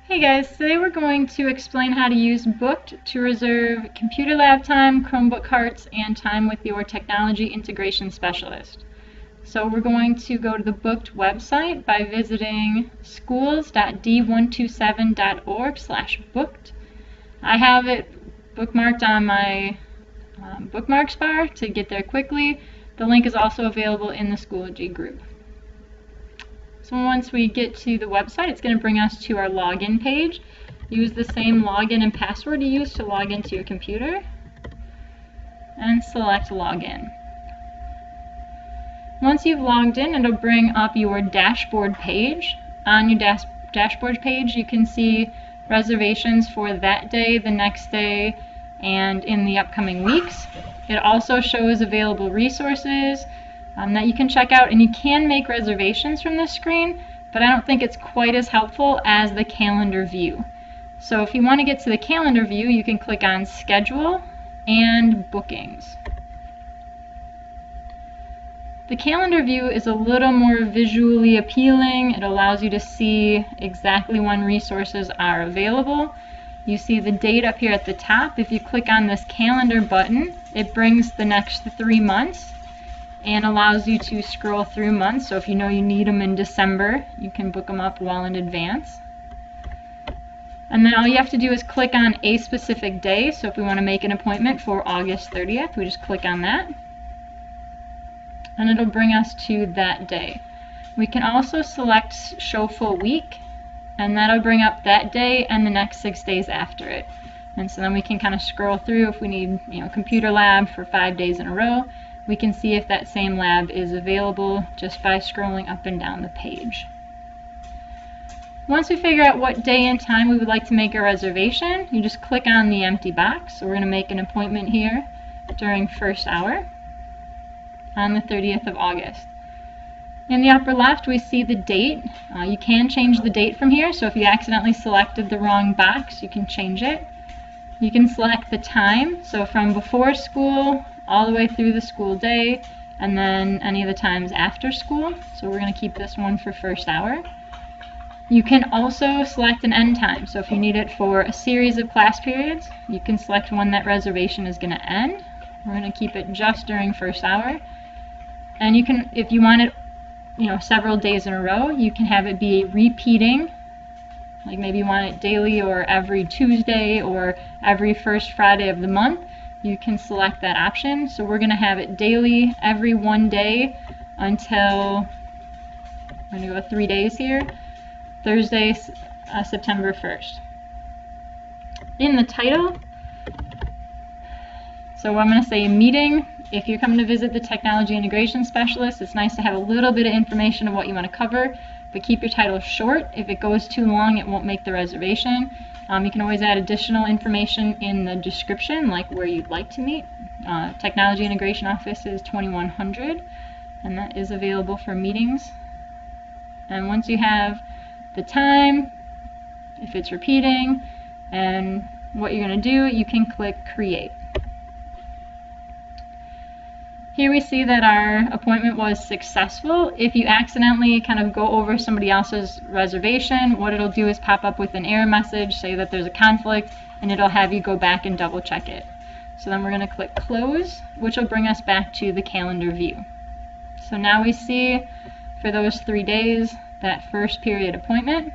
Hey guys, today we're going to explain how to use Booked to reserve computer lab time, Chromebook carts, and time with your technology integration specialist. So we're going to go to the Booked website by visiting schools.d127.org/booked. I have it bookmarked on my bookmarks bar to get there quickly. The link is also available in the Schoology group. So once we get to the website, it's going to bring us to our login page. Use the same login and password you used to log into your computer, and select login. Once you've logged in, it'll bring up your dashboard page. On your dashboard page, you can see reservations for that day, the next day, and in the upcoming weeks. It also shows available resources that you can check out, and you can make reservations from this screen, but I don't think it's quite as helpful as the calendar view. So if you want to get to the calendar view, you can click on Schedule and Bookings. The calendar view is a little more visually appealing. It allows you to see exactly when resources are available. You see the date up here at the top. If you click on this calendar button, it brings the next 3 months and allows you to scroll through months. So if you know you need them in December, you can book them up well in advance. And then all you have to do is click on a specific day. So if we want to make an appointment for August 30th, we just click on that, and it'll bring us to that day. We can also select Show Full Week, and that'll bring up that day and the next 6 days after it. And so then we can kind of scroll through. If we need, computer lab for 5 days in a row, we can see if that same lab is available just by scrolling up and down the page. Once we figure out what day and time we would like to make a reservation, you just click on the empty box. So we're going to make an appointment here during first hour on the 30th of August. In the upper left, we see the date. You can change the date from here, so if you accidentally selected the wrong box, you can change it. You can select the time, so from before school all the way through the school day, and then any of the times after school. So we're going to keep this one for first hour. You can also select an end time. So if you need it for a series of class periods, you can select when that reservation is going to end. We're going to keep it just during first hour. And you can, if you want it, several days in a row, you can have it be repeating. Like maybe you want it daily or every Tuesday or every first Friday of the month. You can select that option. So we're going to have it daily every 1 day until, I'm going to go 3 days here, Thursday, September 1st. In the title, so I'm going to say meeting. If you're coming to visit the technology integration specialist, it's nice to have a little bit of information of what you want to cover, but keep your title short. If it goes too long, it won't make the reservation. You can always add additional information in the description, like where you'd like to meet. Technology Integration Office is 2100, and that is available for meetings. And once you have the time, if it's repeating, and what you're going to do, you can click Create. Here we see that our appointment was successful. If you accidentally kind of go over somebody else's reservation, what it'll do is pop up with an error message, say that there's a conflict, and it'll have you go back and double check it. So then we're going to click Close, which will bring us back to the calendar view. So now we see for those 3 days that first period appointment.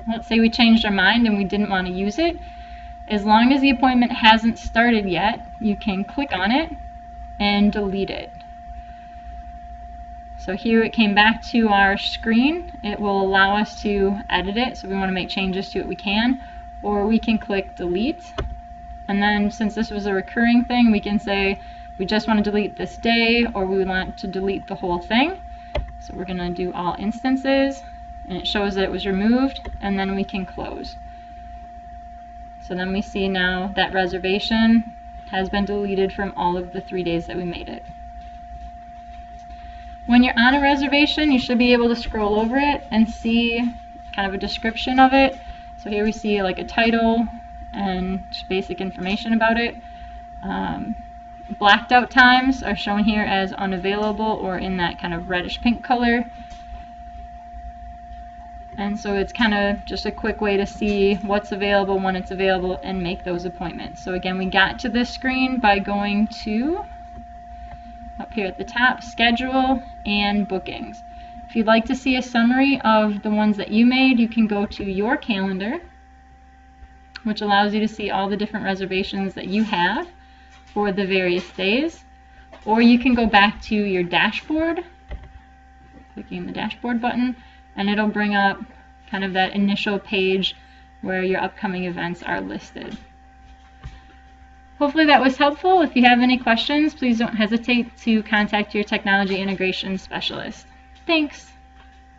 Let's say we changed our mind and we didn't want to use it. As long as the appointment hasn't started yet, you can click on it and delete it. So here it came back to our screen. It will allow us to edit it, so if we want to make changes to it, we can, or we can click delete. And then since this was a recurring thing, we can say we just want to delete this day, or we want to delete the whole thing. So we're going to do all instances, and it shows that it was removed, and then we can close. So then we see now that reservation has been deleted from all of the 3 days that we made it. When you're on a reservation, you should be able to scroll over it and see kind of a description of it. So here we see like a title and just basic information about it. Blacked out times are shown here as unavailable or in that kind of reddish pink color. And so it's kind of just a quick way to see what's available, when it's available, and make those appointments. So again, we got to this screen by going to, up here at the top, schedule and bookings. If you'd like to see a summary of the ones that you made, you can go to your calendar, which allows you to see all the different reservations that you have for the various days. Or you can go back to your dashboard, clicking the dashboard button, and it'll bring up kind of that initial page where your upcoming events are listed. Hopefully that was helpful. If you have any questions, please don't hesitate to contact your technology integration specialist. Thanks.